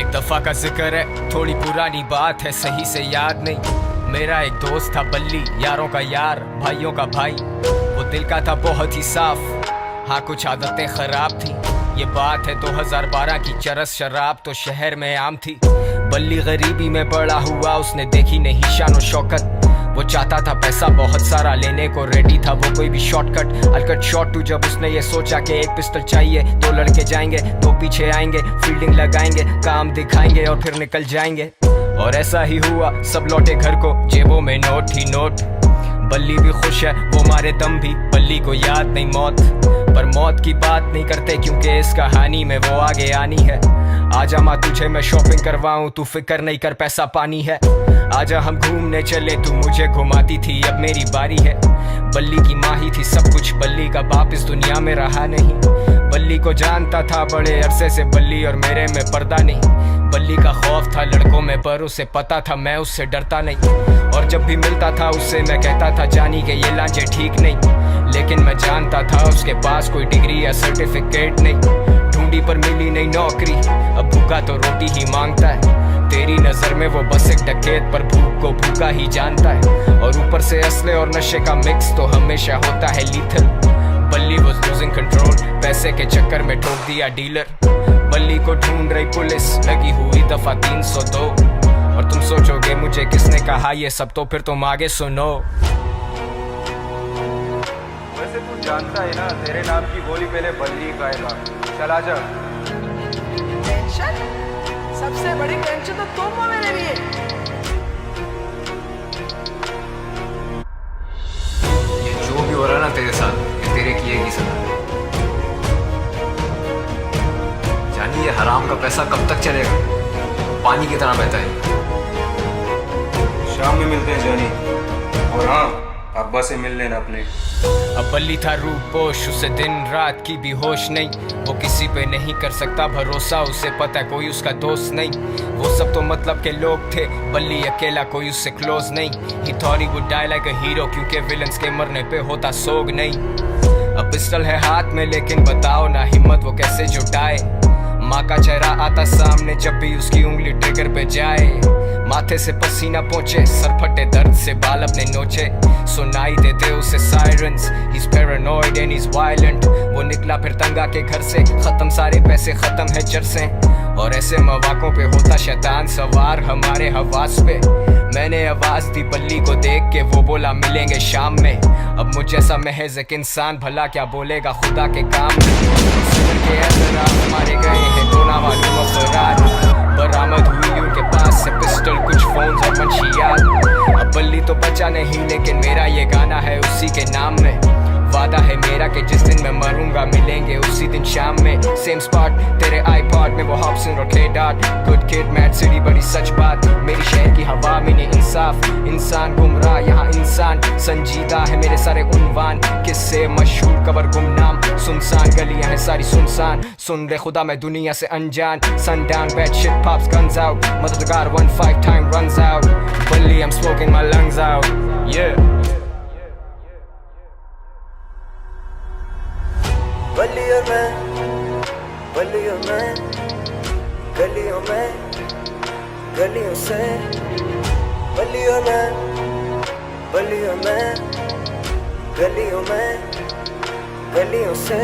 एक दफा का जिक्र है, थोड़ी पुरानी बात है, सही से याद नहीं। मेरा एक दोस्त था बल्ली, यारों का यार, भाइयों का भाई। वो दिल का था बहुत ही साफ, हाँ कुछ आदतें खराब थी। ये बात है 2012 की, चरस शराब तो शहर में आम थी। बल्ली गरीबी में बड़ा हुआ, उसने देखी नहीं शान और शौकत। वो चाहता था पैसा बहुत सारा, लेने को रेडी था वो कोई भी shortcut. I'll cut short to जब उसने ये सोचा कि एक पिस्टल चाहिए, 2 लड़के जाएंगे, 2 पीछे आएंगे, फील्डिंग लगाएंगे, काम दिखाएंगे और फिर निकल जाएंगे। और ऐसा ही हुआ, सब लौटे घर को, जेबों में नोट ही नोट। बल्ली भी खुश है, वो मारे दम भी, बल्ली को याद नहीं मौत। पर मौत की बात नहीं करते क्योंकि इस कहानी में वो आगे आनी है। आजा माँ तुझे मैं शॉपिंग करवाऊं, तू फिक्र नहीं कर पैसा पानी है। आजा हम घूमने चले, तू मुझे घुमाती थी, अब मेरी बारी है। बल्ली की माँ ही थी सब कुछ, बल्ली का बाप इस दुनिया में रहा नहीं। बल्ली को जानता था बड़े अरसे से, बल्ली और मेरे में पर्दा नहीं। बल्ली का खौफ था लड़कों में, पर उसे पता था मैं उससे डरता नहीं। और जब भी मिलता था उससे मैं कहता था जानी के ये लांचे ठीक नहीं। लेकिन मैं जानता था उसके पास कोई डिग्री या सर्टिफिकेट नहीं। ढूंढी पर मिली नहीं नौकरी, अब भूखा तो रोटी ही मांगता है। तेरी नजर में वो बस एक डकैत, पर भूख को भूखा ही जानता है। और ऊपर से असले और नशे का मिक्स तो हमेशा होता है लीथल। बल्ली was losing control, पैसे के चक्कर में ठोक दिया डीलर। बल्ली को ढूंढ रही पुलिस, लगी हुई दफा 302। और तुम सोचोगे मुझे किसने कहा ये सब, तो फिर तुम आगे सुनो। वैसे तू जानता है ना, तेरे नाम की गोली पहले बल्ली खाएगा। चला जा। टेंशन? सबसे बड़ी टेंशन तो तुम हो मेरे लिए। ये जो भी हो रहा है ना तेरे साथ, ये तेरे किए की सजा। जानी ये हराम का पैसा कब तक चलेगा, पानी की तरह बहता है। शाम में मिलते हैं जानी, और हाँ अब्बा से मिल लेना अपने। अब बल्ली था रूपोश, उसे दिन रात की भी होश नहीं। वो किसी पे नहीं कर सकता भरोसा, उसे पता कोई उसका दोस्त नहीं। वो सब तो मतलब के लोग थे, बल्ली अकेला कोई उससे क्लोज नहीं। He thought he would die like a hero, क्योंकि विलन्स के मरने पे होता सोग नहीं। अब पिस्टल है हाथ में, लेकिन बताओ ना हिम्मत वो कैसे जुटाए। माँ का चेहरा आता सामने जब भी उसकी उंगली ट्रिगर पे जाए। माथे से पसीना पहुंचे, सर फटे दर्द से बाल अपने नोचे। सुनाई देते उसे sirens, he's paranoid and he's violent। वो निकला फिर तंगा के घर से, खत्म सारे पैसे, खत्म है जर्सें। और ऐसे मौकों पे होता शैतान सवार हमारे हवास पे। मैंने आवाज दी बल्ली को देख के, वो बोला मिलेंगे शाम में। अब मुझ जैसा महज एक इंसान भला क्या बोलेगा खुदा के काम में। के हमारे गए हैं दो नामालूम अफराद, बरामद हुई उनके पास से पिस्टल, कुछ फोन और मंशियात। अब बल्ली तो बचा नहीं, लेकिन मेरा ये गाना है उसी के नाम में। वादा है मेरा कि जिस दिन मैं मरूंगा मिलेंगे उसी दिन शाम में, सेम स्पॉट तेरे आईपॉड में। वो हॉब्सन और K-Dot, good kid mad city, बड़ी सच बात। मेरी शहर की हवा में नहीं इंसाफ, इंसान गुमराह यहाँ इंसान संजीदा है। मेरे सारे उन्वान किससे मशहूर, कबर गुमनाम, सुनसान गलियां हैं सारी सुनसान। सुन ले खुदा मैं दुनिया से अनजान, sundown bad shit pops guns out, मददगार 1-5 time runs out। बल्ली I'm smoking my lungs out, yeah। बल्ली और मैं, बल्ली और मैं, गलियों में, गलियों से। बल्ली और मैं, बल्ली और मैं, गलियों में, गलियों से।